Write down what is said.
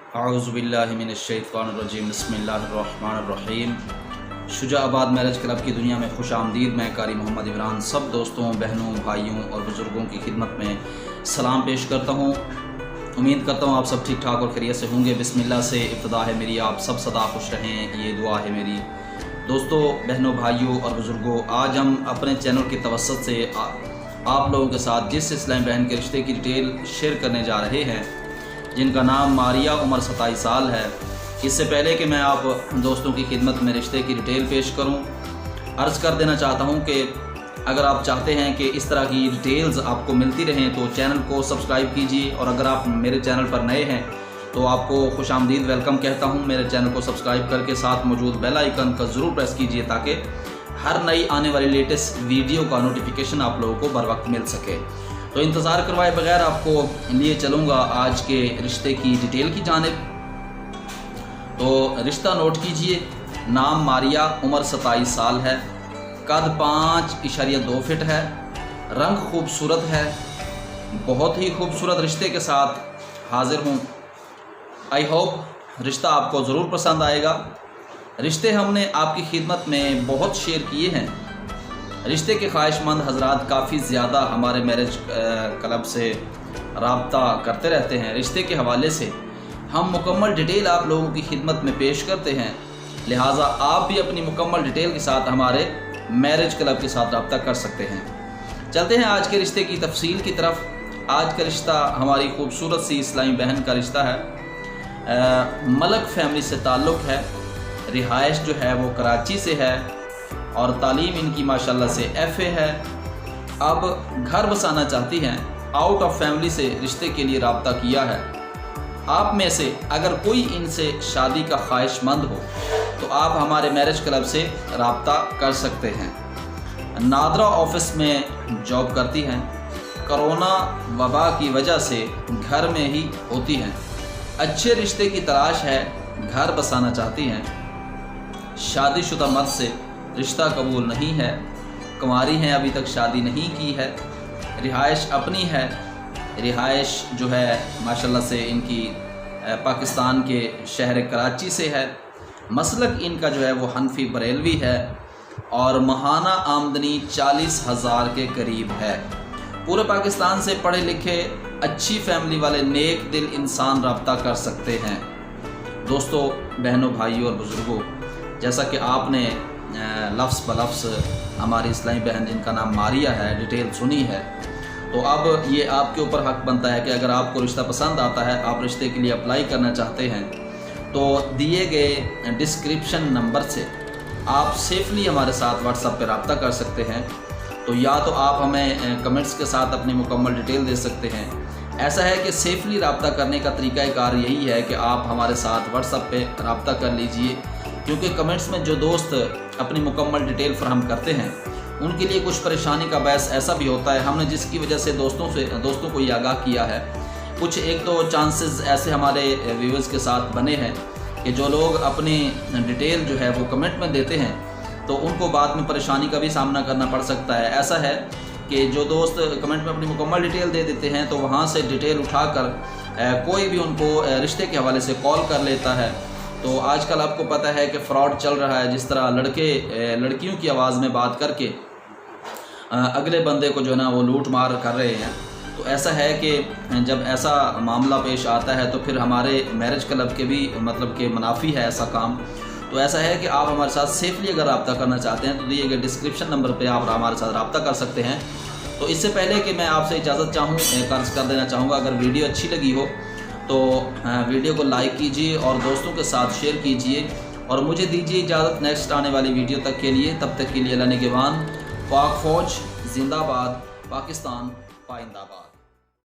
अऊज़ुबिल्लाहि मिनश्शैतानिर्रजीम बिस्मिल्लाहिर्रहमानिर्रहीम। शुजाआबाद marriage club की दुनिया में खुश आमदीद। मैं कारी मोहम्मद इमरान सब दोस्तों, बहनों, भाइयों और बुज़ुर्गों की खिदमत में सलाम पेश करता हूँ। उम्मीद करता हूँ आप सब ठीक ठाक और खैरियत से होंगे। बिस्मिल्लाह से इब्तिदा है मेरी, आप सब सदा खुश रहें, ये दुआ है मेरी। दोस्तों, बहनों, भाइयों और बुज़ुर्गों, आज हम अपने चैनल की तवस्सुत से आप लोगों के साथ जिस इस्लामी बहन के रिश्ते की डिटेल शेयर करने जा रहे हैं, जिनका नाम मारिया, उम्र 27 साल है। इससे पहले कि मैं आप दोस्तों की खिदमत में रिश्ते की डिटेल पेश करूं, अर्ज़ कर देना चाहता हूं कि अगर आप चाहते हैं कि इस तरह की डिटेल्स आपको मिलती रहें तो चैनल को सब्सक्राइब कीजिए, और अगर आप मेरे चैनल पर नए हैं तो आपको खुश आमदीद वेलकम कहता हूं। मेरे चैनल को सब्सक्राइब करके साथ मौजूद बेल आइकन का ज़रूर प्रेस कीजिए ताकि हर नई आने वाली लेटेस्ट वीडियो का नोटिफिकेशन आप लोगों को बर वक्त मिल सके। तो इंतज़ार करवाए बगैर आपको लिए चलूँगा आज के रिश्ते की डिटेल की जानिब। तो रिश्ता नोट कीजिए। नाम मारिया, उम्र 27 साल है, कद 5.2 फीट है, रंग खूबसूरत है। बहुत ही खूबसूरत रिश्ते के साथ हाजिर हूँ। आई होप रिश्ता आपको ज़रूर पसंद आएगा। रिश्ते हमने आपकी खिदमत में बहुत शेयर किए हैं। रिश्ते के ख्वाहिशमंद हजरात काफ़ी ज़्यादा हमारे मैरिज क्लब से रब्ता करते रहते हैं। रिश्ते के हवाले से हम मुकम्मल डिटेल आप लोगों की खिदमत में पेश करते हैं, लिहाजा आप भी अपनी मुकम्मल डिटेल के साथ हमारे मैरिज क्लब के साथ रब्ता कर सकते हैं। चलते हैं आज के रिश्ते की तफसील की तरफ। आज का रिश्ता हमारी खूबसूरत सी इस्लामी बहन का रिश्ता है। मलक फैमिली से ताल्लुक़ है। रिहाइश जो है वो कराची से है और तालीम इनकी माशाल्लाह से FA है। अब घर बसाना चाहती हैं। आउट ऑफ फैमिली से रिश्ते के लिए रब्ता किया है। आप में से अगर कोई इनसे शादी का ख्वाहिशमंद हो तो आप हमारे मैरिज क्लब से रब्ता कर सकते हैं। नादरा ऑफिस में जॉब करती हैं। कोरोना वबा की वजह से घर में ही होती हैं। अच्छे रिश्ते की तलाश है, घर बसाना चाहती हैं। शादीशुदा मर्द से रिश्ता कबूल नहीं है। कुंवारी हैं, अभी तक शादी नहीं की है। रिहाइश अपनी है। रिहाइश जो है माशाल्लाह से इनकी पाकिस्तान के शहर कराची से है। मसलक इनका जो है वो हनफी बरेलवी है और माहाना आमदनी 40,000 के करीब है। पूरे पाकिस्तान से पढ़े लिखे अच्छी फैमिली वाले नेक दिल इंसान रब्ता कर सकते हैं। दोस्तों, बहनों, भाइयों और बुज़ुर्गों, जैसा कि आपने लफ्ज़ ब लफ्ज़ हमारी इस्लामी बहन जिनका नाम मारिया है डिटेल सुनी है, तो अब ये आपके ऊपर हक बनता है कि अगर आपको रिश्ता पसंद आता है, आप रिश्ते के लिए अप्लाई करना चाहते हैं, तो दिए गए डिस्क्रिप्शन नंबर से आप सेफली हमारे साथ व्हाट्सएप पर रब्ता कर सकते हैं। तो या तो आप हमें कमेंट्स के साथ अपनी मुकम्मल डिटेल दे सकते हैं। ऐसा है कि सेफली रब्ता करने का तरीक़ाकार यही है कि आप हमारे साथ व्हाट्सएप पे रब्ता कर लीजिए, क्योंकि कमेंट्स में जो दोस्त अपनी मुकम्मल डिटेल फराहम करते हैं उनके लिए कुछ परेशानी का बायस ऐसा भी होता है। हमने जिसकी वजह से दोस्तों को ये आगाह किया है। कुछ एक दो चांसेस ऐसे हमारे व्यूअर्स के साथ बने हैं कि जो लोग अपनी डिटेल जो है वो कमेंट में देते हैं तो उनको बाद में परेशानी का भी सामना करना पड़ सकता है। ऐसा है कि जो दोस्त कमेंट में अपनी मुकम्मल डिटेल दे देते हैं तो वहाँ से डिटेल उठाकर कोई भी उनको रिश्ते के हवाले से कॉल कर लेता है। तो आजकल आपको पता है कि फ़्रॉड चल रहा है। जिस तरह लड़कियों की आवाज़ में बात करके अगले बंदे को जो है ना वो लूट मार कर रहे हैं। तो ऐसा है कि जब ऐसा मामला पेश आता है तो फिर हमारे मैरिज क्लब के भी मतलब कि मुनाफी है ऐसा काम। तो ऐसा है कि आप हमारे साथ सेफली अगर रब्ता करना चाहते हैं तो दिए गए डिस्क्रिप्शन नंबर पे आप हमारे साथ रब्ता कर सकते हैं। तो इससे पहले कि मैं आपसे इजाज़त अर्ज़ कर देना चाहूँगा, अगर वीडियो अच्छी लगी हो तो वीडियो को लाइक कीजिए और दोस्तों के साथ शेयर कीजिए, और मुझे दीजिए इजाज़त नेक्स्ट आने वाली वीडियो तक के लिए। तब तक के लिए अल्लाह निगहबान। पाक फ़ौज जिंदाबाद, पाकिस्तान पाइंदाबाद।